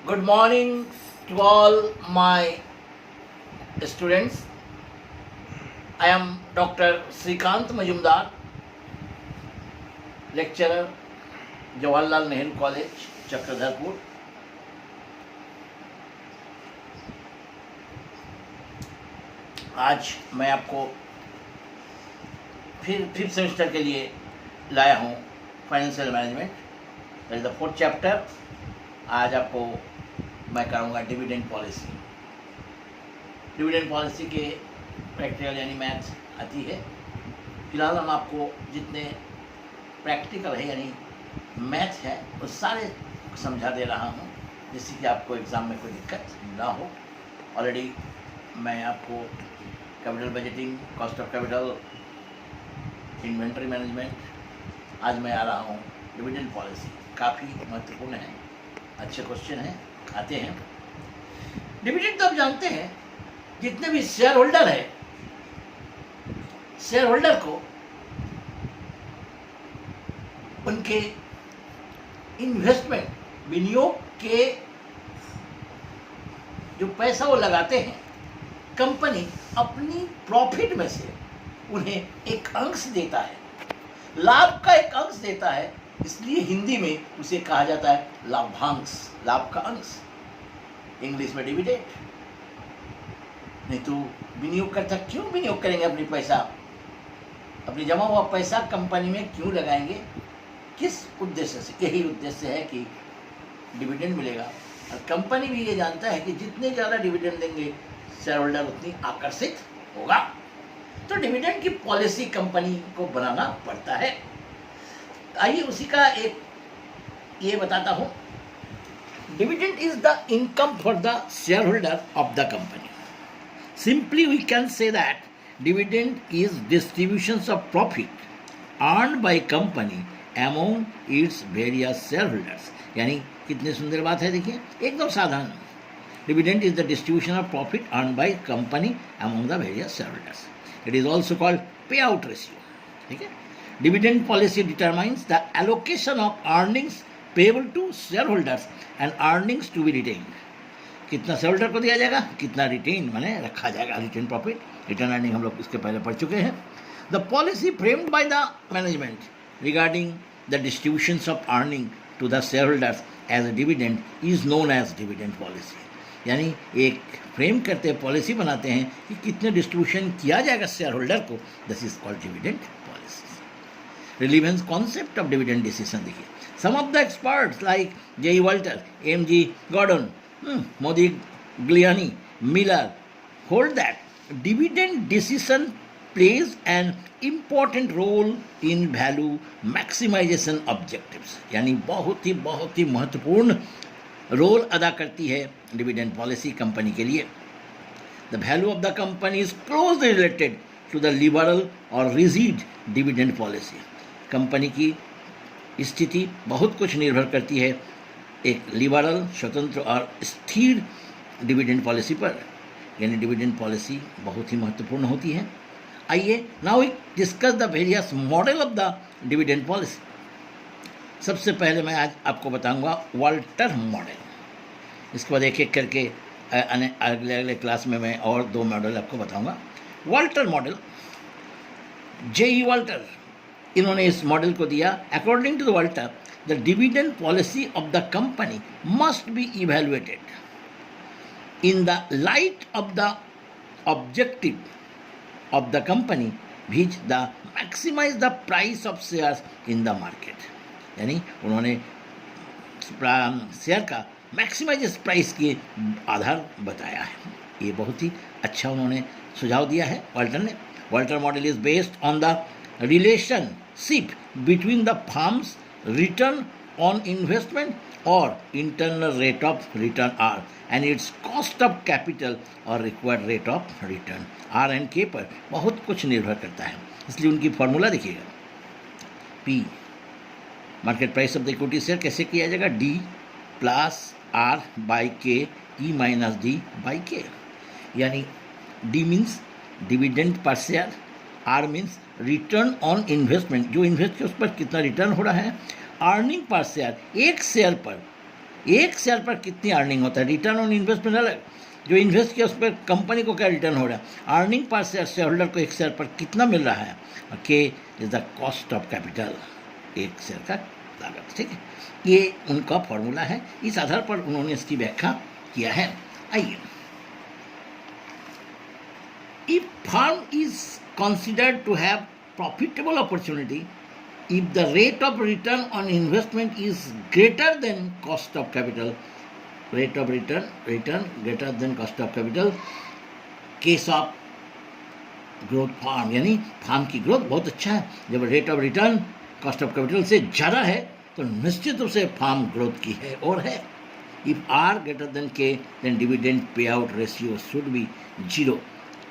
Good morning to all my students. I am Dr. Srikant Majumdar, lecturer, Jawaharlal Nehru College, Chakradharpur. आज मैं आपको फिर fifth semester के लिए लाया हूँ financial management, that is the fourth chapter. आज आपको मैं कराऊंगा डिविडेंड पॉलिसी। डिविडेंड पॉलिसी के प्रैक्टिकल यानी मैथ्स आती है। फिलहाल हम आपको जितने प्रैक्टिकल है यानी मैथ्स है वो सारे समझा दे रहा हूँ, जिससे कि आपको एग्ज़ाम में कोई दिक्कत ना हो। ऑलरेडी मैं आपको capital budgeting, cost of capital, inventory management, आज मैं आ रहा हूँ डिविडेंड पॉलिसी। काफ़ी महत्वपूर्ण है, अच्छे क्वेश्चन हैं, आते हैं। डिविडेंड तो आप जानते हैं, जितने भी शेयर होल्डर है, शेयर होल्डर को उनके इन्वेस्टमेंट, विनियोग के जो पैसा वो लगाते हैं, कंपनी अपनी प्रॉफिट में से उन्हें एक अंश देता है, लाभ का एक अंश देता है। इसलिए हिंदी में उसे कहा जाता है लाभांश, लाभ का अंश, इंग्लिश में डिविडेंड। नहीं तो विनियोग करता क्यों विनियोग करेंगे अपनी पैसा, अपनी जमा हुआ पैसा कंपनी में क्यों लगाएंगे, किस उद्देश्य से? यही उद्देश्य है कि डिविडेंड मिलेगा। और कंपनी भी ये जानता है कि जितने ज़्यादा डिविडेंड देंगे शेयर होल्डर उतनी आकर्षित होगा। तो डिविडेंड की पॉलिसी कंपनी को बनाना पड़ता है। आइए उसी का एक ये बताता हूँ। Dividend is the income for the shareholder of the company. Simply we can say that dividend is distributions of profit earned by company among its various shareholders. यानी कितनी सुंदर बात है, देखिए एकदम साधारण। Dividend is the distribution of profit earned by company among the various shareholders. It is also called pay out ratio. ठीक है। Dividend policy determines the allocation of earnings payable to shareholders and earnings to be retained. कितना shareholder को दिया जाएगा, कितना retain माने रखा जाएगा, रिटेन प्रॉफिट, रिटर्न अर्निंग हम लोग इसके पहले पढ़ चुके हैं। The policy framed by the management regarding the distributions of earning to the shareholders as a dividend is known as dividend policy. यानी एक फ्रेम करते हैं, पॉलिसी बनाते हैं कि कितने डिस्ट्रीब्यूशन किया जाएगा शेयर होल्डर को, this is called dividend policy. Relevance concept of dividend decision देखिए। Some of the experts like J. Walter, M. G. Gordon, Modigliani, Miller hold that dividend decision plays an important role in value maximization objectives। यानी बहुत ही महत्वपूर्ण role अदा करती है dividend policy company के लिए। The value of the company is closely related to the liberal or rigid dividend policy। Company की स्थिति बहुत कुछ निर्भर करती है एक लिबरल, स्वतंत्र और स्थिर डिविडेंड पॉलिसी पर। यानी डिविडेंड पॉलिसी बहुत ही महत्वपूर्ण होती है। आइए now we discuss the various model of the dividend policy. सबसे पहले मैं आज आपको बताऊंगा वाल्टर मॉडल। इसके बाद एक एक करके अगले क्लास में मैं और दो मॉडल आपको बताऊंगा। Walter model, J. वाल्टर, इन्होंने इस मॉडल को दिया। According to the Walter, the dividend policy of the company must be evaluated in the light of the objective of the company which the maximise the price of shares in the market. यानी उन्होंने share का maximise price के आधार बताया है। ये बहुत ही अच्छा उन्होंने सुझाव दिया है वाल्टर ने। Walter model is based on the relationship between the firm's return on investment or internal rate of return R and its cost of capital or required rate of return R and K पर बहुत कुछ निर्भर करता है। इसलिए उनकी formula देखिएगा, P market price of the equity share कैसे किया जाएगा, D plus R by K E minus D by K। यानी D means dividend per share, R means return on investment, जो इन्वेस्ट किया उस पर कितना रिटर्न हो रहा है, अर्निंग पर शेयर, एक शेयर पर एक शेयर पर कितनी अर्निंग होता है। रिटर्न ऑन इन्वेस्टमेंट अलग, जो इन्वेस्ट किया उस पर कंपनी को क्या रिटर्न हो रहा है। Earning per share, share holder को एक शेयर पर कितना मिल रहा है। के is the cost of capital, एक शेयर का लागत, ठीक है। ये उनका फॉर्मूला है, इस आधार पर उन्होंने इसकी व्याख्या किया है। आइए, if firm is considered to have profitable opportunity if the rate of return on investment is greater than cost of capital, rate of return greater than cost of capital, case of growth farm, यानी farm की growth बहुत अच्छा है। जब rate of return cost of capital से ज़्यादा है तो निश्चित रूप से फार्म ग्रोथ की है और है। If R greater than K then dividend पे out ratio should be 0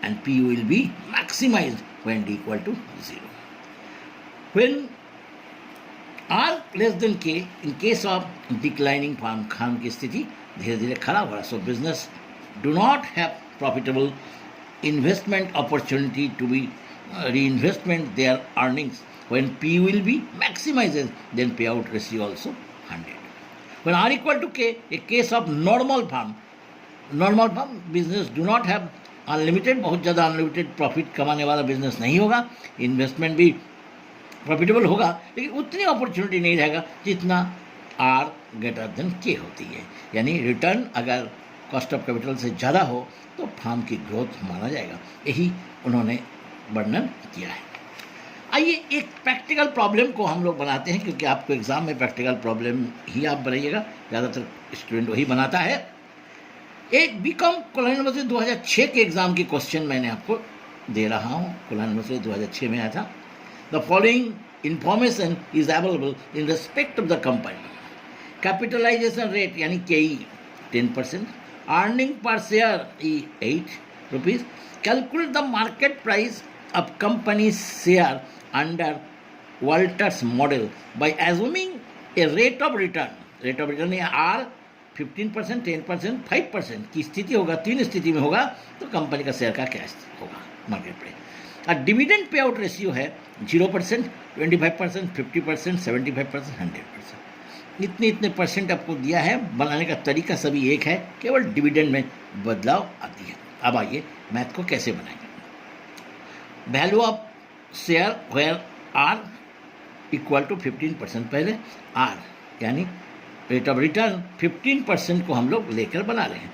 and P will be maximised when D equal to 0। When R less than K, in case of declining firm की स्थिति धीरे धीरे खराब हो रहा है, so business do not have profitable investment opportunity to be reinvestment their earnings. When P will be maximized, then payout ratio also 100. When R equal to K, a case of normal farm business do not have unlimited, बहुत ज़्यादा unlimited profit कमाने वाला business नहीं होगा, investment भी profitable होगा लेकिन उतनी अपॉर्चुनिटी नहीं रहेगा जितना आर ग्रेटर देन के होती है। यानी रिटर्न अगर कॉस्ट ऑफ कैपिटल से ज़्यादा हो तो फार्म की ग्रोथ माना जाएगा, यही उन्होंने वर्णन किया है। आइए, एक प्रैक्टिकल प्रॉब्लम को हम लोग बनाते हैं, क्योंकि आपको एग्जाम में प्रैक्टिकल प्रॉब्लम ही आप बनाइएगा, ज़्यादातर स्टूडेंट वही बनाता है। एक बीकॉम कोल्हान यूनिवर्सिटी 2006 के एग्ज़ाम की क्वेश्चन मैंने आपको दे रहा हूँ, कोल्हान यूनिवर्सिटी 2006 में आया था। The following information is available in respect of the company. Capitalization rate यानी KE 10%, earning per share is 8 rupees. Calculate the market price of company's share under Walters model by assuming a rate of return. Rate of return R 15%, 10%, 5% की स्थिति होगा, तीन स्थिति में होगा तो company का शेयर का क्या होगा मार्केट प्राइस। और डिविडेंड पे आउट रेशियो है 0%, 25%, 50%, 75%, 100%। इतने परसेंट आपको दिया है, बनाने का तरीका सभी एक है, केवल डिविडेंड में बदलाव आती है। अब आइए मैथ को कैसे बनाएंगे। Value of share where R equal to 15%, पहले आर यानी रेट ऑफ रिटर्न 15% को हम लोग लेकर बना रहे हैं,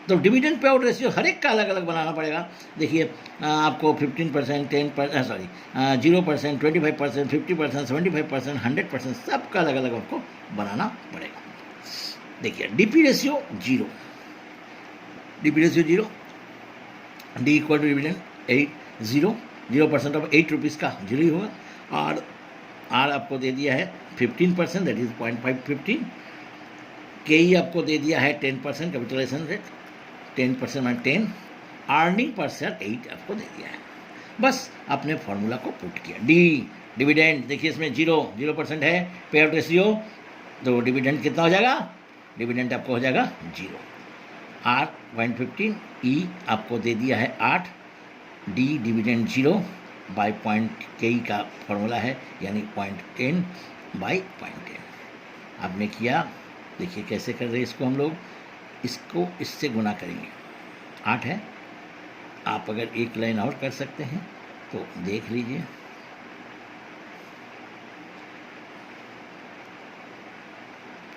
तो डिविडेंड पे आउट रेशियो हर एक का अलग अलग बनाना पड़ेगा। देखिए आपको 15%, 10%, 0%, 25%, 50%, 75%, 100% सबका अलग अलग आपको बनाना पड़ेगा। देखिए DP ratio 0, D equal to dividend 0% of 8 rupees का 0 ही होगा। और आर आपको दे दिया है 15%, दैट इज 0.515। के ई आपको दे दिया है 10% कैपिटलाइजेशन रेट, 10% में 10, अर्निंग पर शेयर 8 आपको दे दिया है। बस आपने फॉर्मूला को पुट किया। डी डिविडेंड, देखिए इसमें 0% है, पे आउट रेशियो, तो डिविडेंड कितना हो जाएगा, डिविडेंड आपको हो जाएगा 0। आर 0.15, ई आपको दे दिया है 8, डी डिविडेंड 0 बाई पॉइंट के का फॉर्मूला है यानी 0.10 बाई 0.10 आपने किया। देखिए कैसे कर रहे हैं इसको, हम लोग इसको इससे गुना करेंगे, 8 है। आप अगर एक लाइन और कर सकते हैं तो देख लीजिए,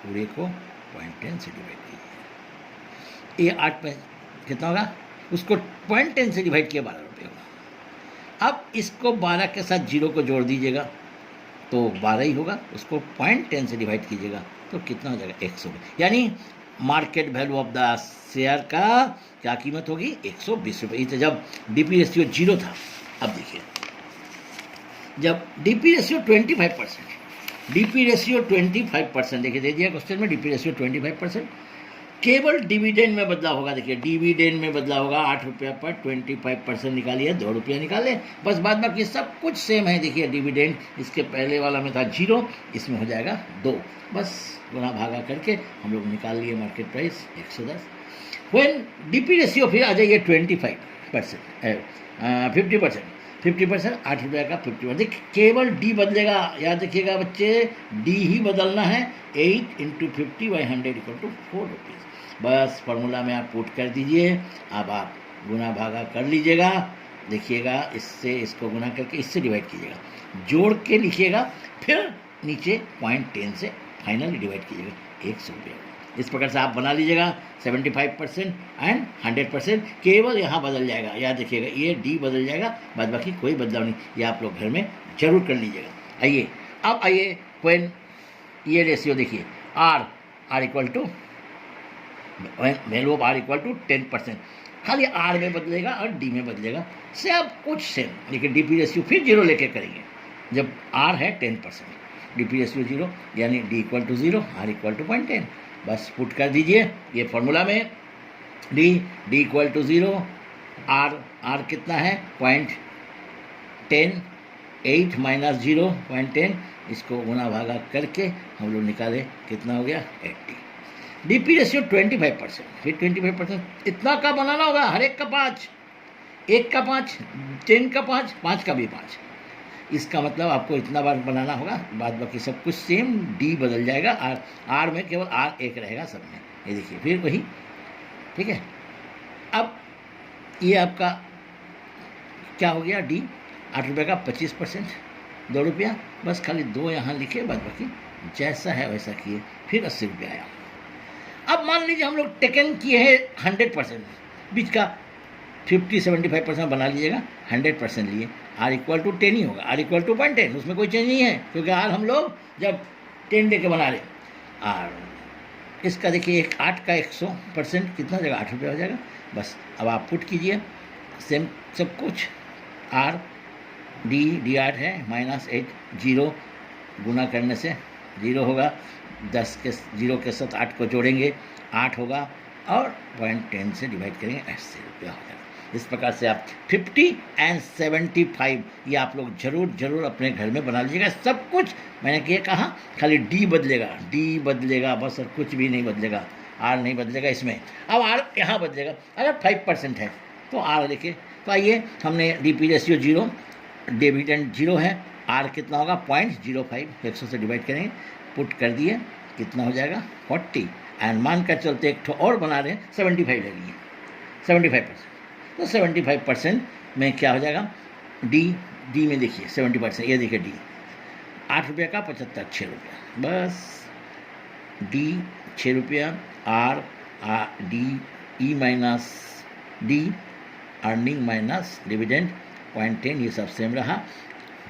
पूरे को 0.10 से डिवाइड कीजिए। ये 8 पे कितना होगा, उसको 0.10 से डिवाइड किया 12 रुपये होगा। अब इसको 12 के साथ 0 को जोड़ दीजिएगा तो 12 ही होगा, उसको 0.10 से डिवाइड कीजिएगा तो कितना हो जाएगा, 100। यानी market value of the share का क्या कीमत होगी, 120 रुपये। तो जब डीपी रेशियो 0 था, अब देखिए जब डीपी रेशियो 25%, डीपी रेशियो 25%, देखिए दे दिया क्वेश्चन में, डीपी रेशियो 25%, केवल डिविडेंड में बदलाव होगा। देखिए डिविडेंड में बदलाव होगा, 8 रुपये पर 25% निकालिए, 2 रुपया निकाले, बस बाद बाकी सब कुछ सेम है। देखिए डिविडेंड इसके पहले वाला में था 0, इसमें हो जाएगा 2, बस गुना भागा करके हम लोग निकाल लिए market price 110। When DP ratio फिर आ जाइए 25%, 50%, 50%, 8 रुपये का 50%। देखिए केवल डी बदलेगा, याद रखिएगा बच्चे, डी ही बदलना है। 8 × 50/100 = 4 रुपीज़। बस फार्मूला में आप पुट कर दीजिए। अब आप गुना भागा कर लीजिएगा। देखिएगा इससे इसको गुना करके इससे डिवाइड कीजिएगा, जोड़ के लिखिएगा, फिर नीचे 0.10 से फाइनली डिवाइड कीजिएगा, 100 रुपये। इस प्रकार से आप बना लीजिएगा। 75% एंड 100% केवल यहाँ बदल जाएगा, याद रखिएगा, ये डी बदल जाएगा, बाद बाकी कोई बदलाव नहीं। ये आप लोग घर में जरूर कर लीजिएगा। आइए अब आइए व्हेन ये रेशियो देखिए, R equal to value of R equal to 10%, खाली आर में बदलेगा और डी में बदलेगा, सब कुछ सेम, लेकिन डी पी रेशियो फिर 0 लेके करेंगे। जब आर है 10%, डी पी रेशियो 0, यानी D equal to 0, R equal to 0.10। बस पुट कर दीजिए ये फॉर्मूला में, डी इक्वल टू 0, आर कितना है 0.10, 8 - 0 0.10, इसको गुना भागा करके हम लोग निकाले, कितना हो गया 80। डीपी रेशियो 25%, फिर 25% इतना का बनाना होगा, हर एक का 5, 1 का 5, 10 का 5, 5 का भी 5। इसका मतलब आपको इतना बार बनाना होगा, बाद बाकी सब कुछ सेम, डी बदल जाएगा, आर में केवल आर एक रहेगा सब में। ये देखिए फिर वही, ठीक है। अब ये आपका क्या हो गया, डी 8 रुपये का 25%, 2 रुपया, बस खाली 2 यहाँ लिखे, बाद बाकी जैसा है वैसा किए, फिर 80 रुपया आया। अब मान लीजिए हम लोग टेकन किए हैं 100%, बीच का 50-75% बना लीजिएगा, 100% लिए, आर इक्वल टू 10 ही होगा, आर इक्वल टू 0.10, उसमें कोई चेंज नहीं है, क्योंकि आर हम लोग जब 10 दे के बना रहे। और इसका देखिए 8 का 100% कितना हो जाएगा, 8 रुपये हो जाएगा। बस अब आप पुट कीजिए सेम सब कुछ, आर डी 8 है, -8, 0 गुना करने से 0 होगा, 10 के 0 के साथ 8 को जोड़ेंगे, 8 होगा, और 0.10 से डिवाइड करेंगे, 80 रुपया हो जाएगा। इस प्रकार से आप 50 एंड 75 ये आप लोग जरूर अपने घर में बना लीजिएगा। सब कुछ मैंने क्या कहा, खाली डी बदलेगा बस, और कुछ भी नहीं बदलेगा, आर नहीं बदलेगा इसमें। अब आर यहाँ बदलेगा, अगर 5% है तो आर देखिए, तो आइए हमने डी पी रेशियो 0, डिविडेंड 0 है, आर कितना होगा 0.05, 100 से डिवाइड करेंगे, पुट कर दिए, कितना हो जाएगा 40, एंड मान कर चलते एक ठो और बना रहे हैं, 75 लगेंगे, 75%। तो 75% में क्या हो जाएगा, डी में देखिए 70%, ये देखिए डी 8 रुपये का 75, 6 रुपया, बस डी 6 रुपया, R D E minus D, earning minus dividend 0.10, ये सब सेम रहा,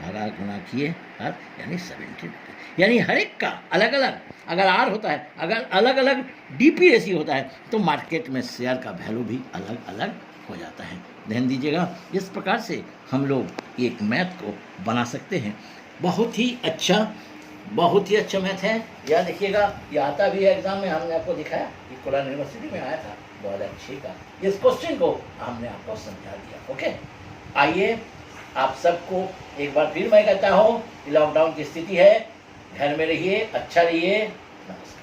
भागा गुना किए, अब यानी 70 रुपये। यानी हर एक का अलग अलग, अगर आर होता है, अगर अलग अलग डीपी रेशियो होता है, तो मार्केट में शेयर का वैल्यू भी अलग अलग हो जाता है। ध्यान दीजिएगा, इस प्रकार से हम लोग एक मैथ को बना सकते हैं। बहुत ही अच्छा मैथ है, याद रखिएगा, ये आता भी है एग्जाम में, हमने आपको दिखाया, ये कोलान यूनिवर्सिटी में आया था 2006 का। इस क्वेश्चन को हमने आपको समझा दिया। ओके, आइए आप सबको एक बार फिर मैं कहता हूँ, लॉकडाउन की स्थिति है, घर में रहिए, अच्छा रहिए, नमस्कार।